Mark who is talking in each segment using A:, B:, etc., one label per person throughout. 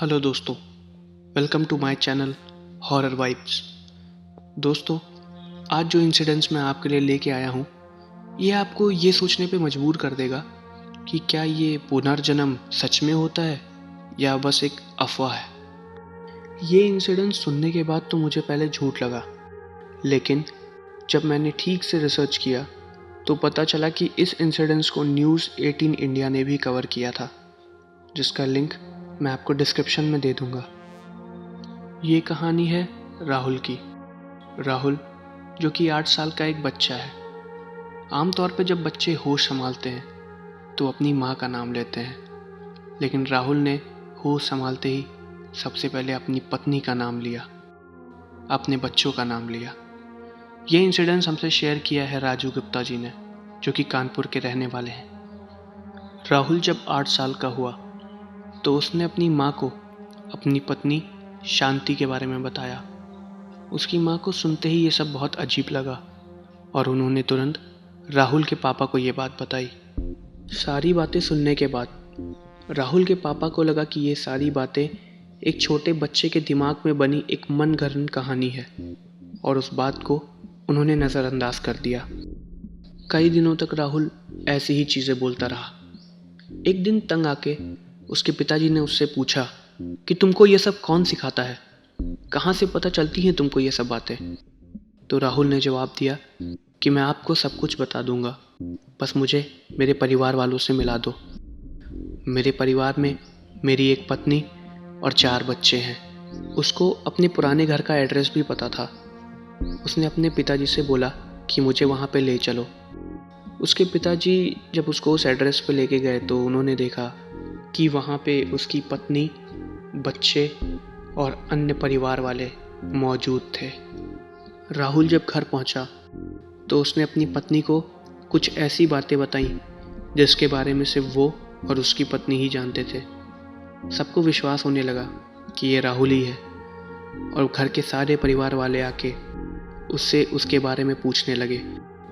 A: Hello दोस्तों, welcome to my channel horror vibes. दोस्तों, आज जो इंसिडेंट्स मैं आपके लिए लेके आया हूँ ये आपको ये सोचने पे मजबूर कर देगा कि क्या ये पुनर्जन्म सच में होता है या बस एक अफवाह है। ये इंसिडेंट्स सुनने के बाद तो मुझे पहले झूठ लगा, लेकिन जब मैंने ठीक से रिसर्च किया तो पता चला कि इस इंसिडेंट्स को न्यूज़ 18 इंडिया ने भी कवर किया था, जिसका लिंक मैं आपको डिस्क्रिप्शन में दे दूंगा। ये कहानी है राहुल की। राहुल जो कि 8 साल का एक बच्चा है। आमतौर पे जब बच्चे होश संभालते हैं तो अपनी माँ का नाम लेते हैं, लेकिन राहुल ने होश संभालते ही सबसे पहले अपनी पत्नी का नाम लिया, अपने बच्चों का नाम लिया। ये इंसिडेंस हमसे शेयर किया है राजू गुप्ता जी ने, जो कि कानपुर के रहने वाले हैं। राहुल जब 8 साल का हुआ तो उसने अपनी माँ को अपनी पत्नी शांति के बारे में बताया। उसकी माँ को सुनते ही ये सब बहुत अजीब लगा और उन्होंने तुरंत राहुल के पापा को ये बात बताई। सारी बातें सुनने के बाद राहुल के पापा को लगा कि ये सारी बातें एक छोटे बच्चे के दिमाग में बनी एक मनगढ़ंत कहानी है, और उस बात को उन्होंने नज़रअंदाज कर दिया। कई दिनों तक राहुल ऐसी ही चीज़ें बोलता रहा। एक दिन तंग आके उसके पिताजी ने उससे पूछा कि तुमको ये सब कौन सिखाता है, कहाँ से पता चलती हैं तुमको ये सब बातें। तो राहुल ने जवाब दिया कि मैं आपको सब कुछ बता दूंगा, बस मुझे मेरे परिवार वालों से मिला दो। मेरे परिवार में मेरी एक पत्नी और 4 बच्चे हैं। उसको अपने पुराने घर का एड्रेस भी पता था। उसने अपने पिताजी से बोला कि मुझे वहाँ पे ले चलो। उसके पिताजी जब उसको उस एड्रेस पे लेके गए तो उन्होंने देखा कि वहाँ पे उसकी पत्नी, बच्चे और अन्य परिवार वाले मौजूद थे। राहुल जब घर पहुँचा तो उसने अपनी पत्नी को कुछ ऐसी बातें बताईं जिसके बारे में सिर्फ वो और उसकी पत्नी ही जानते थे। सबको विश्वास होने लगा कि ये राहुल ही है, और घर के सारे परिवार वाले आके उससे उसके बारे में पूछने लगे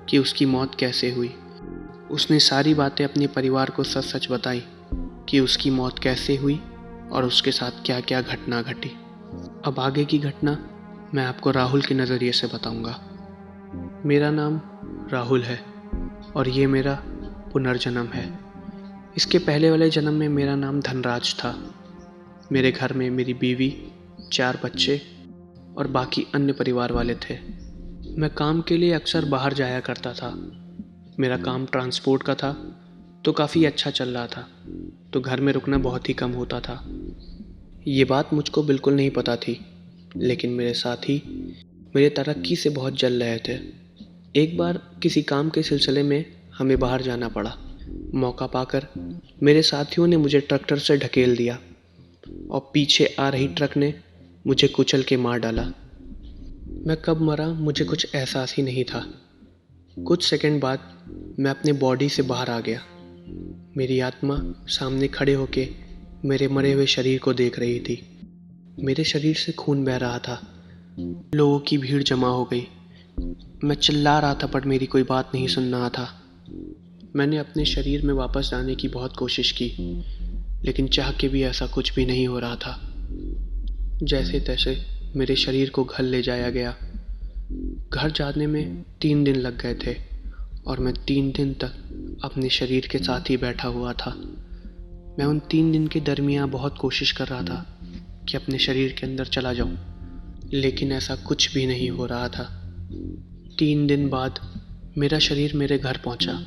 A: कि उसकी मौत कैसे हुई। उसने सारी बातें अपने परिवार को सच सच बताई कि उसकी मौत कैसे हुई और उसके साथ क्या क्या घटना घटी। अब आगे की घटना मैं आपको राहुल के नज़रिए से बताऊंगा। मेरा नाम राहुल है और ये मेरा पुनर्जन्म है। इसके पहले वाले जन्म में मेरा नाम धनराज था। मेरे घर में मेरी बीवी, 4 बच्चे और बाकी अन्य परिवार वाले थे। मैं काम के लिए अक्सर बाहर जाया करता था। मेरा काम ट्रांसपोर्ट का था तो काफ़ी अच्छा चल रहा था, तो घर में रुकना बहुत ही कम होता था। ये बात मुझको बिल्कुल नहीं पता थी, लेकिन मेरे साथी मेरे तरक्की से बहुत जल रहे थे। एक बार किसी काम के सिलसिले में हमें बाहर जाना पड़ा। मौका पाकर मेरे साथियों ने मुझे ट्रैक्टर से ढकेल दिया और पीछे आ रही ट्रक ने मुझे कुचल के मार डाला। मैं कब मरा मुझे कुछ एहसास ही नहीं था। कुछ सेकंड बाद मैं अपने बॉडी से बाहर आ गया। मेरी आत्मा सामने खड़े होके मेरे मरे हुए शरीर को देख रही थी। मेरे शरीर से खून बह रहा था। लोगों की भीड़ जमा हो गई। मैं चिल्ला रहा था पर मेरी कोई बात नहीं सुन रहा था। मैंने अपने शरीर में वापस जाने की बहुत कोशिश की, लेकिन चाह के भी ऐसा कुछ भी नहीं हो रहा था। जैसे तैसे मेरे शरीर को घर ले जाया गया। घर जाने में 3 दिन लग गए थे और मैं 3 दिन तक अपने शरीर के साथ ही बैठा हुआ था। मैं उन 3 दिन के दरमियान बहुत कोशिश कर रहा था कि अपने शरीर के अंदर चला जाऊं, लेकिन ऐसा कुछ भी नहीं हो रहा था। 3 दिन बाद मेरा शरीर मेरे घर पहुंचा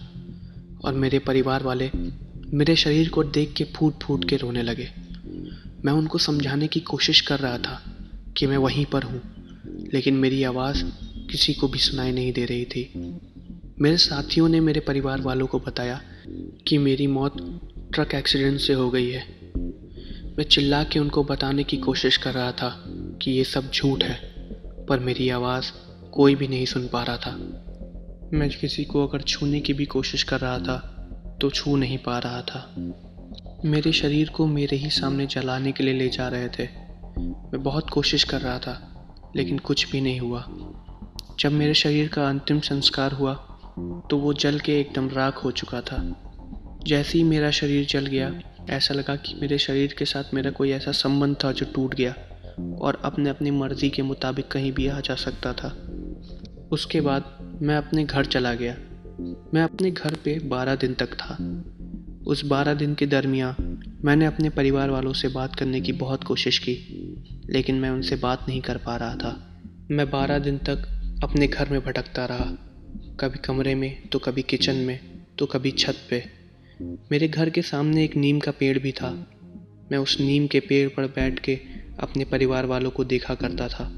A: और मेरे परिवार वाले मेरे शरीर को देख के फूट फूट के रोने लगे। मैं उनको समझाने की कोशिश कर रहा था कि मैं वहीं पर हूँ, लेकिन मेरी आवाज़ किसी को भी सुनाई नहीं दे रही थी। मेरे साथियों ने मेरे परिवार वालों को बताया कि मेरी मौत ट्रक एक्सीडेंट से हो गई है। मैं चिल्ला के उनको बताने की कोशिश कर रहा था कि ये सब झूठ है, पर मेरी आवाज़ कोई भी नहीं सुन पा रहा था। मैं किसी को अगर छूने की भी कोशिश कर रहा था तो छू नहीं पा रहा था। मेरे शरीर को मेरे ही सामने जलाने के लिए ले जा रहे थे। मैं बहुत कोशिश कर रहा था, लेकिन कुछ भी नहीं हुआ। जब मेरे शरीर का अंतिम संस्कार हुआ तो वो जल के एकदम राख हो चुका था। जैसे ही मेरा शरीर जल गया ऐसा लगा कि मेरे शरीर के साथ मेरा कोई ऐसा संबंध था जो टूट गया और अपने अपनी मर्ज़ी के मुताबिक कहीं भी आ जा सकता था। उसके बाद मैं अपने घर चला गया। मैं अपने घर पे 12 दिन तक था। उस 12 दिन के दरमियान मैंने अपने परिवार वालों से बात करने की बहुत कोशिश की, लेकिन मैं उनसे बात नहीं कर पा रहा था। मैं 12 दिन तक अपने घर में भटकता रहा, कभी कमरे में तो कभी किचन में तो कभी छत पे। मेरे घर के सामने एक नीम का पेड़ भी था। मैं उस नीम के पेड़ पर बैठ के अपने परिवार वालों को देखा करता था।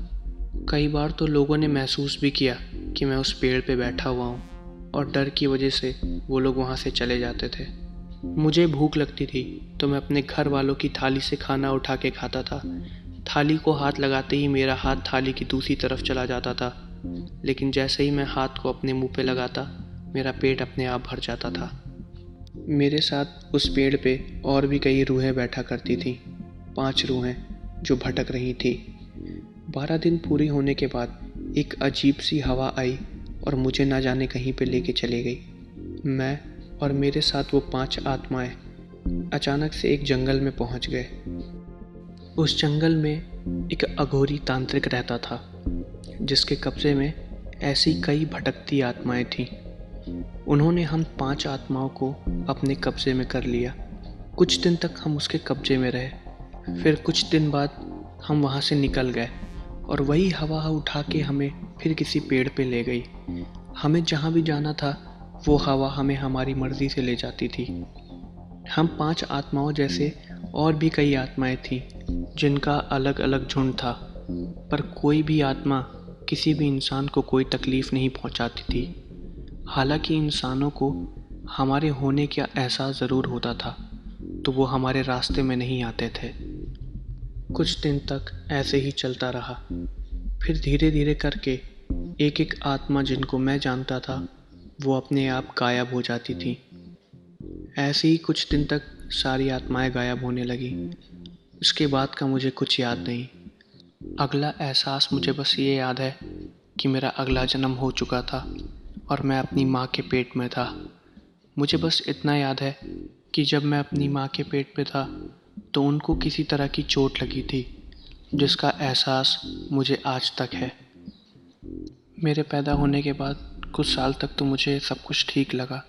A: कई बार तो लोगों ने महसूस भी किया कि मैं उस पेड़ पे बैठा हुआ हूँ और डर की वजह से वो लोग वहाँ से चले जाते थे। मुझे भूख लगती थी तो मैं अपने घर वालों की थाली से खाना उठा के खाता था। थाली को हाथ लगाते ही मेरा हाथ थाली की दूसरी तरफ चला जाता था, लेकिन जैसे ही मैं हाथ को अपने मुंह पे लगाता मेरा पेट अपने आप भर जाता था। मेरे साथ उस पेड़ पे और भी कई रूहें बैठा करती थीं, 5 रूहें जो भटक रही थी। 12 दिन पूरी होने के बाद एक अजीब सी हवा आई और मुझे ना जाने कहीं पे लेके चली गई। मैं और मेरे साथ वो 5 आत्माएं अचानक से एक जंगल में पहुंच गए। उस जंगल में एक अघोरी तांत्रिक रहता था, जिसके कब्जे में ऐसी कई भटकती आत्माएं थीं। उन्होंने हम 5 आत्माओं को अपने कब्जे में कर लिया। कुछ दिन तक हम उसके कब्जे में रहे। फिर कुछ दिन बाद हम वहाँ से निकल गए और वही हवा उठा के हमें फिर किसी पेड़ पे ले गई। हमें जहाँ भी जाना था वो हवा हमें हमारी मर्ज़ी से ले जाती थी। हम 5 आत्माओं जैसे और भी कई आत्माएं थीं जिनका अलग अलग झुंड था, पर कोई भी आत्मा किसी भी इंसान को कोई तकलीफ़ नहीं पहुंचाती थी। हालांकि इंसानों को हमारे होने का एहसास ज़रूर होता था, तो वो हमारे रास्ते में नहीं आते थे। कुछ दिन तक ऐसे ही चलता रहा। फिर धीरे धीरे करके एक एक आत्मा जिनको मैं जानता था वो अपने आप गायब हो जाती थी। ऐसे ही कुछ दिन तक सारी आत्माएं गायब होने लगी। उसके बाद का मुझे कुछ याद नहीं। अगला एहसास मुझे बस ये याद है कि मेरा अगला जन्म हो चुका था और मैं अपनी माँ के पेट में था। मुझे बस इतना याद है कि जब मैं अपनी माँ के पेट पे था तो उनको किसी तरह की चोट लगी थी, जिसका एहसास मुझे आज तक है। मेरे पैदा होने के बाद कुछ साल तक तो मुझे सब कुछ ठीक लगा।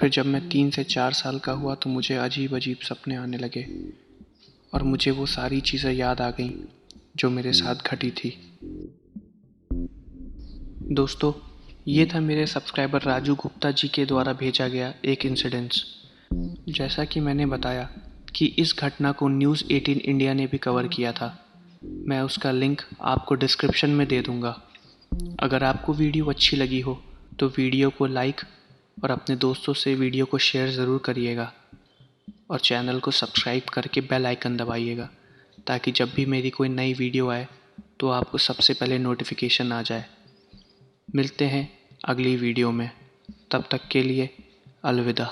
A: फिर जब मैं 3 से 4 साल का हुआ तो मुझे अजीब अजीब सपने आने लगे और मुझे वो सारी चीज़ें याद आ गईं जो मेरे साथ घटी थी। दोस्तों, ये था मेरे सब्सक्राइबर राजू गुप्ता जी के द्वारा भेजा गया एक इंसिडेंस। जैसा कि मैंने बताया कि इस घटना को न्यूज़ 18 इंडिया ने भी कवर किया था। मैं उसका लिंक आपको डिस्क्रिप्शन में दे दूँगा। अगर आपको वीडियो अच्छी लगी हो तो वीडियो को लाइक और अपने दोस्तों से वीडियो को शेयर ज़रूर करिएगा और चैनल को सब्सक्राइब करके बेल आइकन दबाइएगा, ताकि जब भी मेरी कोई नई वीडियो आए तो आपको सबसे पहले नोटिफिकेशन आ जाए। मिलते हैं अगली वीडियो में, तब तक के लिए अलविदा।